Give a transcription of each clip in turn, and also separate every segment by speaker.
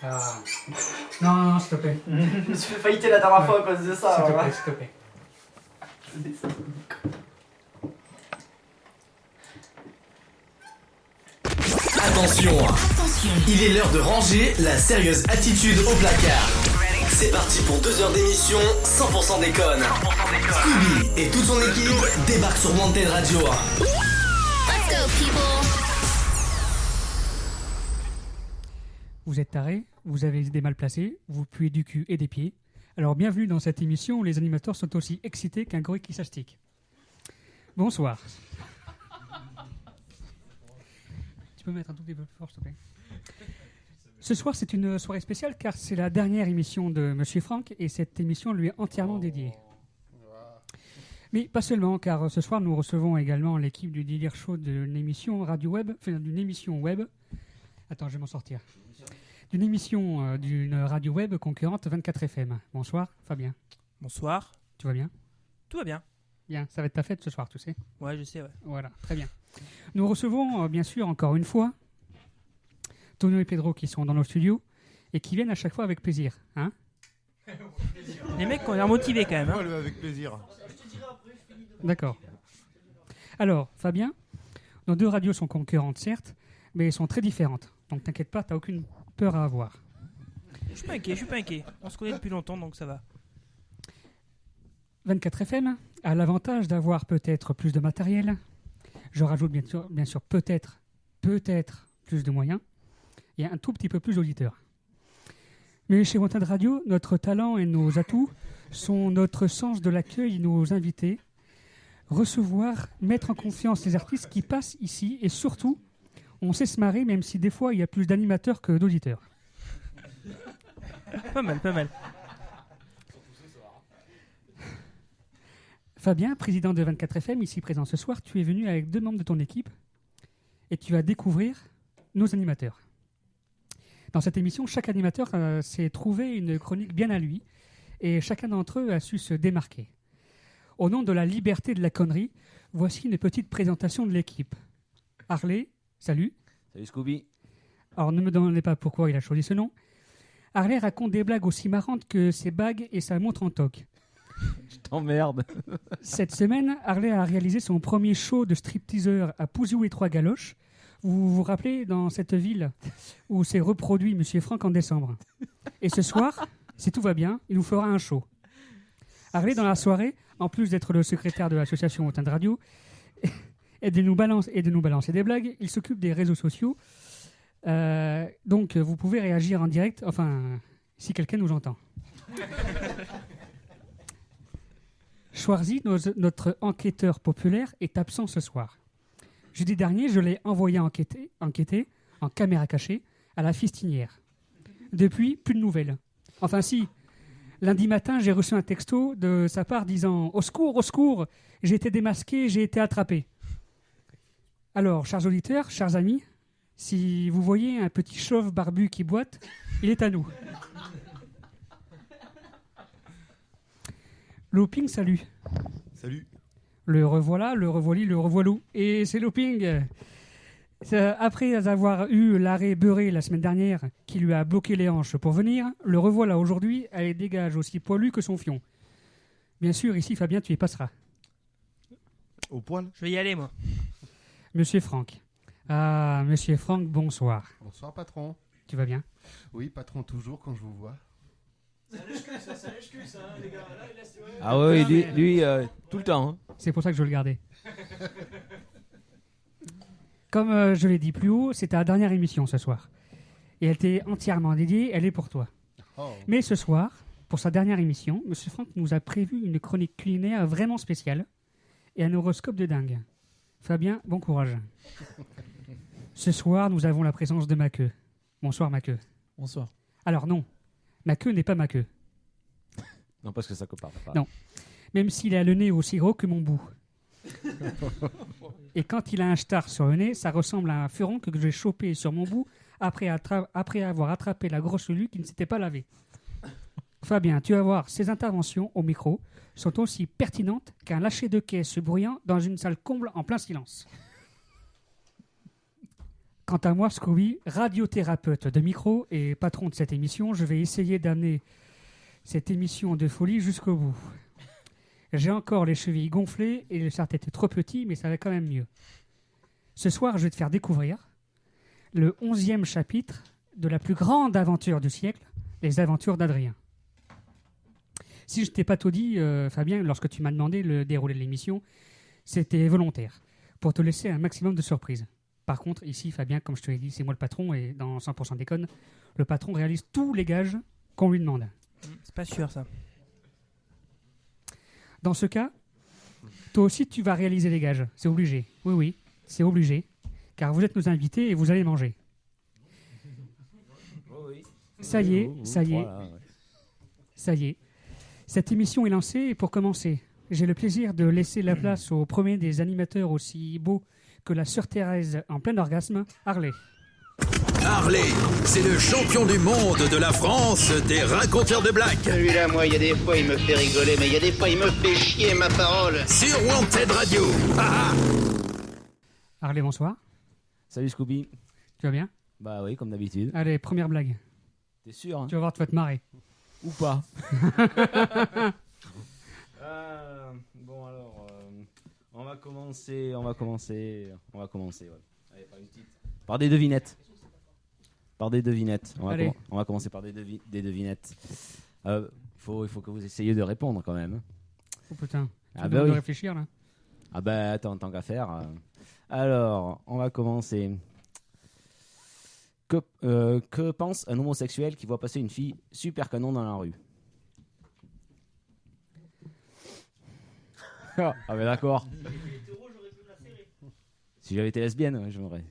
Speaker 1: Ah. Non, s'il te plaît.
Speaker 2: Je me suis fait failliter la dernière fois à cause de ça.
Speaker 1: S'il te plaît.
Speaker 3: Attention, il est l'heure de ranger la sérieuse attitude au placard. C'est parti pour 2 heures d'émission 100% déconne. Scooby et toute son équipe débarquent sur Wanted Radio.
Speaker 4: Let's go, people.
Speaker 1: Vous êtes tarés, vous avez des idées mal placées, vous puez du cul et des pieds. Alors bienvenue dans cette émission où les animateurs sont aussi excités qu'un gorille qui s'astique. Bonsoir. Tu peux mettre un tout petit peu plus fort, s'il te plaît. Ce soir, c'est une soirée spéciale car c'est la dernière émission de Monsieur Franck et cette émission lui est entièrement dédiée. Mais pas seulement, car ce soir, nous recevons également l'équipe du Délire Show d'une émission radio web, enfin d'une émission web. Attends, je vais m'en sortir. D'une émission d'une radio web concurrente 24 FM. Bonsoir, Fabien.
Speaker 5: Bonsoir.
Speaker 1: Tu vas bien?
Speaker 5: Tout va bien.
Speaker 1: Bien, ça va être ta fête ce soir, tu sais.
Speaker 5: Ouais, je sais, ouais.
Speaker 1: Voilà, très bien. Nous recevons, bien sûr, encore une fois, Tonio et Pedro qui sont dans nos studios et qui viennent à chaque fois avec plaisir. Hein?
Speaker 5: Les mecs ont l'air motivés quand même. Hein.
Speaker 6: Ouais, avec plaisir.
Speaker 1: D'accord. Alors, Fabien, nos 2 radios sont concurrentes, certes, mais elles sont très différentes. Donc t'inquiète pas, t'as aucune peur à avoir.
Speaker 5: Je suis pas inquiet. On se connaît depuis longtemps, donc ça va.
Speaker 1: 24 FM a l'avantage d'avoir peut-être plus de matériel. Je rajoute bien sûr peut-être plus de moyens et un tout petit peu plus d'auditeurs. Mais chez Wanted Radio, notre talent et nos atouts sont notre sens de l'accueil et nos invités, recevoir, mettre en confiance les artistes qui passent ici et surtout, on sait se marrer même si des fois il y a plus d'animateurs que d'auditeurs.
Speaker 5: Pas mal.
Speaker 1: Fabien, président de 24 FM, ici présent ce soir, tu es venu avec 2 membres de ton équipe et tu vas découvrir nos animateurs. Dans cette émission, chaque animateur s'est trouvé une chronique bien à lui et chacun d'entre eux a su se démarquer. Au nom de la liberté de la connerie, voici une petite présentation de l'équipe. Harley, salut.
Speaker 7: Salut Scooby.
Speaker 1: Alors ne me demandez pas pourquoi il a choisi ce nom. Harley raconte des blagues aussi marrantes que ses bagues et sa montre en toc.
Speaker 7: Je t'emmerde.
Speaker 1: Cette semaine, Harley a réalisé son premier show de stripteaseur à Pouzou et Trois-Galoches. Vous vous rappelez, dans cette ville où s'est reproduit Monsieur Franck en décembre. Et ce soir, si tout va bien, il nous fera un show. Harley, dans la soirée, en plus d'être le secrétaire de l'association Wanted Radio et de nous balancer des blagues, il s'occupe des réseaux sociaux. Donc, vous pouvez réagir en direct, enfin, si quelqu'un nous entend. Schwarzy, notre enquêteur populaire, est absent ce soir. Jeudi dernier, je l'ai envoyé enquêter en caméra cachée à la Fistinière. Depuis, plus de nouvelles. Enfin si, lundi matin, j'ai reçu un texto de sa part disant « Au secours, j'ai été démasqué, j'ai été attrapé ». Alors, chers auditeurs, chers amis, si vous voyez un petit chauve barbu qui boite, il est à nous. Looping, salut.
Speaker 6: Salut.
Speaker 1: Le revoilà, le revoili, le revoilou. Et c'est Looping. Après avoir eu l'arrêt beurré la semaine dernière qui lui a bloqué les hanches pour venir, le revoilà aujourd'hui, elle dégage aussi poilu que son fion. Bien sûr, ici, Fabien, tu y passeras.
Speaker 6: Au poil.
Speaker 5: Je vais y aller, moi.
Speaker 1: Monsieur Franck. Ah, Monsieur Franck, bonsoir.
Speaker 6: Bonsoir patron.
Speaker 1: Tu vas bien?
Speaker 6: Oui, patron toujours quand je vous vois.
Speaker 7: Ah ouais, lui tout le temps. Hein.
Speaker 1: C'est pour ça que je veux le garder. Comme je l'ai dit plus haut, c'est ta dernière émission ce soir. Et elle t'est entièrement dédiée, elle est pour toi.
Speaker 6: Oh.
Speaker 1: Mais ce soir, pour sa dernière émission, Monsieur Franck nous a prévu une chronique culinaire vraiment spéciale et un horoscope de dingue. Fabien, bon courage. Ce soir, nous avons la présence de Maqueux. Bonsoir Maqueux.
Speaker 8: Bonsoir.
Speaker 1: Alors non, Maqueux n'est pas Maqueux.
Speaker 7: Non, parce que ça compare pas.
Speaker 1: Non. Même s'il a le nez aussi gros que mon bout. Et quand il a un star sur le nez, ça ressemble à un furon que j'ai chopé sur mon bout après avoir attrapé la grosse Lulu qui ne s'était pas lavée. Fabien, tu vas voir, ses interventions au micro sont aussi pertinentes qu'un lâcher de caisse bruyant dans une salle comble en plein silence. Quant à moi, Scooby, radiothérapeute de micro et patron de cette émission, je vais essayer d'amener cette émission de folie jusqu'au bout. J'ai encore les chevilles gonflées et le serre-tête est trop petit, mais ça va quand même mieux. Ce soir, je vais te faire découvrir le 11e chapitre de la plus grande aventure du siècle, les aventures d'Adrien. Si je t'ai pas tout dit, Fabien, lorsque tu m'as demandé le déroulé de l'émission, c'était volontaire, pour te laisser un maximum de surprises. Par contre, ici, Fabien, comme je te l'ai dit, c'est moi le patron, et dans 100% déconne, le patron réalise tous les gages qu'on lui demande.
Speaker 5: C'est pas sûr ça.
Speaker 1: Dans ce cas, toi aussi, tu vas réaliser les gages. C'est obligé. Oui, oui, c'est obligé. Car vous êtes nos invités et vous allez manger. Ça y est, ça y est. Ça y est. Cette émission est lancée et pour commencer, j'ai le plaisir de laisser la place au premier des animateurs aussi beau que la sœur Thérèse en plein orgasme, Harley.
Speaker 8: Harley, c'est le champion du monde de la France des raconteurs de blagues.
Speaker 9: Celui-là, moi, il y a des fois, il me fait rigoler, mais il y a des fois, il me fait chier, ma parole.
Speaker 8: Sur Wanted Radio.
Speaker 1: Harley, bonsoir.
Speaker 7: Salut Scooby.
Speaker 1: Tu vas bien?
Speaker 7: Bah oui, comme d'habitude.
Speaker 1: Allez, première blague.
Speaker 7: T'es sûr hein?
Speaker 1: Tu vas voir, tu vas te marrer.
Speaker 7: Ou pas? Bon alors, on va commencer. Ouais. Allez, par des devinettes.
Speaker 1: Allez.
Speaker 7: On va commencer par des devinettes. Faut que vous essayiez de répondre quand même.
Speaker 1: Oh putain. Tu
Speaker 7: Ah
Speaker 1: dois
Speaker 7: bah oui.
Speaker 1: réfléchir là.
Speaker 7: Ah bah attends, tant qu'à faire. Alors, on va commencer. Que pense un homosexuel qui voit passer une fille super canon dans la rue? Ah bah d'accord. Si j'avais été lesbienne, ouais, je m'aurais.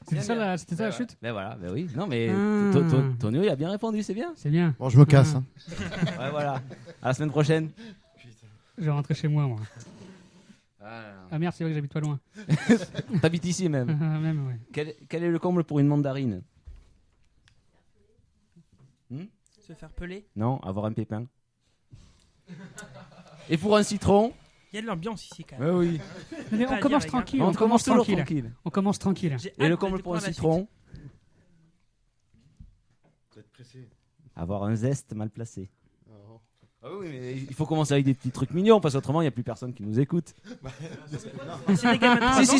Speaker 1: C'était ça la chute?
Speaker 7: Ben voilà, ben oui. Non mais
Speaker 1: Ah.
Speaker 7: Tonio il a bien répondu, c'est bien.
Speaker 1: C'est bien.
Speaker 6: Bon, je me casse.
Speaker 1: Ah.
Speaker 6: Hein.
Speaker 7: Ouais voilà. À la semaine prochaine.
Speaker 1: Je vais rentrer chez moi.
Speaker 7: Ah.
Speaker 1: Ah merde, c'est vrai que j'habite pas loin.
Speaker 7: T'habites ici même.
Speaker 1: Même, ouais.
Speaker 7: Quel est le comble pour une mandarine?
Speaker 5: Se faire peler.
Speaker 7: Non, avoir un pépin. Et pour un citron?
Speaker 5: Il y a de l'ambiance ici quand même.
Speaker 7: Oui.
Speaker 1: Mais
Speaker 5: Pas
Speaker 1: on
Speaker 5: à
Speaker 1: commence
Speaker 5: dire, les gars.
Speaker 1: tranquille.
Speaker 7: On commence toujours
Speaker 1: tranquille.
Speaker 7: tranquille.
Speaker 1: On commence tranquille.
Speaker 5: J'ai
Speaker 7: Et
Speaker 5: hâte
Speaker 7: le
Speaker 5: de
Speaker 7: comble pour un
Speaker 5: découvrir la
Speaker 7: citron?
Speaker 6: Vous êtes pressé.
Speaker 7: Avoir un zeste mal placé.
Speaker 6: Oh.
Speaker 7: Ah oui, mais il faut commencer avec des petits trucs mignons parce qu'autrement il n'y a plus personne qui nous écoute.
Speaker 5: suite. C'est des gamins de 3 ans.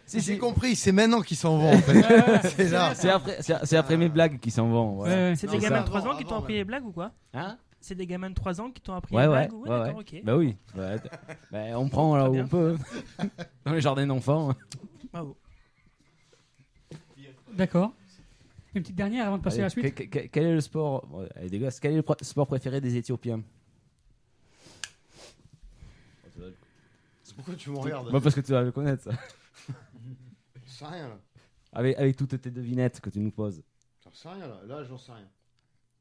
Speaker 7: Si.
Speaker 6: J'ai compris, c'est maintenant qu'ils s'en vont en fait. C'est là.
Speaker 7: C'est après mes blagues qui s'en vont. Voilà.
Speaker 1: Ouais, ouais.
Speaker 5: C'est
Speaker 6: Non,
Speaker 5: des
Speaker 6: ça,
Speaker 5: gamins de
Speaker 6: avant,
Speaker 5: 3 ans qui t'ont
Speaker 6: avant,
Speaker 5: appris les blagues ou quoi?
Speaker 7: Hein?
Speaker 5: C'est des gamins de 3 ans qui t'ont appris
Speaker 7: Ouais,
Speaker 5: les
Speaker 7: ouais,
Speaker 5: blagues?
Speaker 7: ouais,
Speaker 5: D'accord,
Speaker 7: ouais.
Speaker 5: ok.
Speaker 7: Bah oui. On prend là
Speaker 5: Très
Speaker 7: où
Speaker 5: bien.
Speaker 7: on peut. Dans les jardins d'enfants.
Speaker 5: Bravo.
Speaker 1: D'accord. Une petite dernière avant de passer à la suite.
Speaker 7: Quel est le sport allez, des gosses, quel est le sport préféré des Éthiopiens?
Speaker 6: Pourquoi tu me regardes?
Speaker 7: Bah parce que tu vas le connaître ça.
Speaker 6: Je sais rien là.
Speaker 7: Avec toutes tes devinettes que tu nous poses.
Speaker 6: J'en sais rien là. Là, j'en sais rien.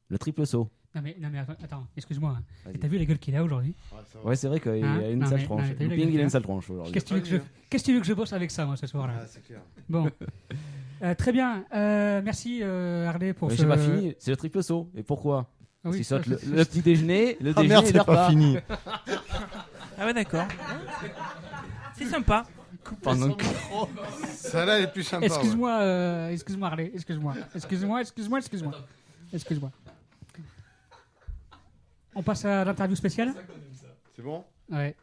Speaker 7: Le triple saut.
Speaker 1: Non mais attends, excuse-moi.
Speaker 7: Vas-y.
Speaker 1: Et t'as vu la gueule qu'il a aujourd'hui?
Speaker 6: Ouais, ça va.
Speaker 7: Ouais, c'est vrai qu'il
Speaker 1: Hein?
Speaker 7: a une
Speaker 1: Non,
Speaker 7: sale
Speaker 1: mais-
Speaker 7: tronche.
Speaker 1: non, mais t'as vu la
Speaker 7: Looping, il a
Speaker 1: gueule
Speaker 7: une sale tronche aujourd'hui.
Speaker 1: Qu'est-ce que tu veux que je bosse avec ça moi ce soir-là?
Speaker 6: Ah, c'est clair.
Speaker 1: Bon. Très bien. Merci Harley pour
Speaker 7: Mais
Speaker 1: ce...
Speaker 7: j'ai pas fini, c'est le triple saut. Et pourquoi?
Speaker 1: Ah
Speaker 7: Parce
Speaker 1: oui,
Speaker 7: qu'il saute
Speaker 1: ça,
Speaker 7: le petit déjeuner, le
Speaker 6: Ah
Speaker 7: déjeuner
Speaker 6: merde,
Speaker 7: et
Speaker 6: c'est
Speaker 7: le
Speaker 6: pas
Speaker 7: repas.
Speaker 6: fini.
Speaker 5: Ah ouais, d'accord. C'est sympa.
Speaker 7: Pendant que-
Speaker 6: Celle-là, elle est plus sympa.
Speaker 1: Excuse-moi, excuse-moi Harley, excuse-moi. On passe à l'interview spéciale?
Speaker 6: C'est bon?
Speaker 1: Ouais.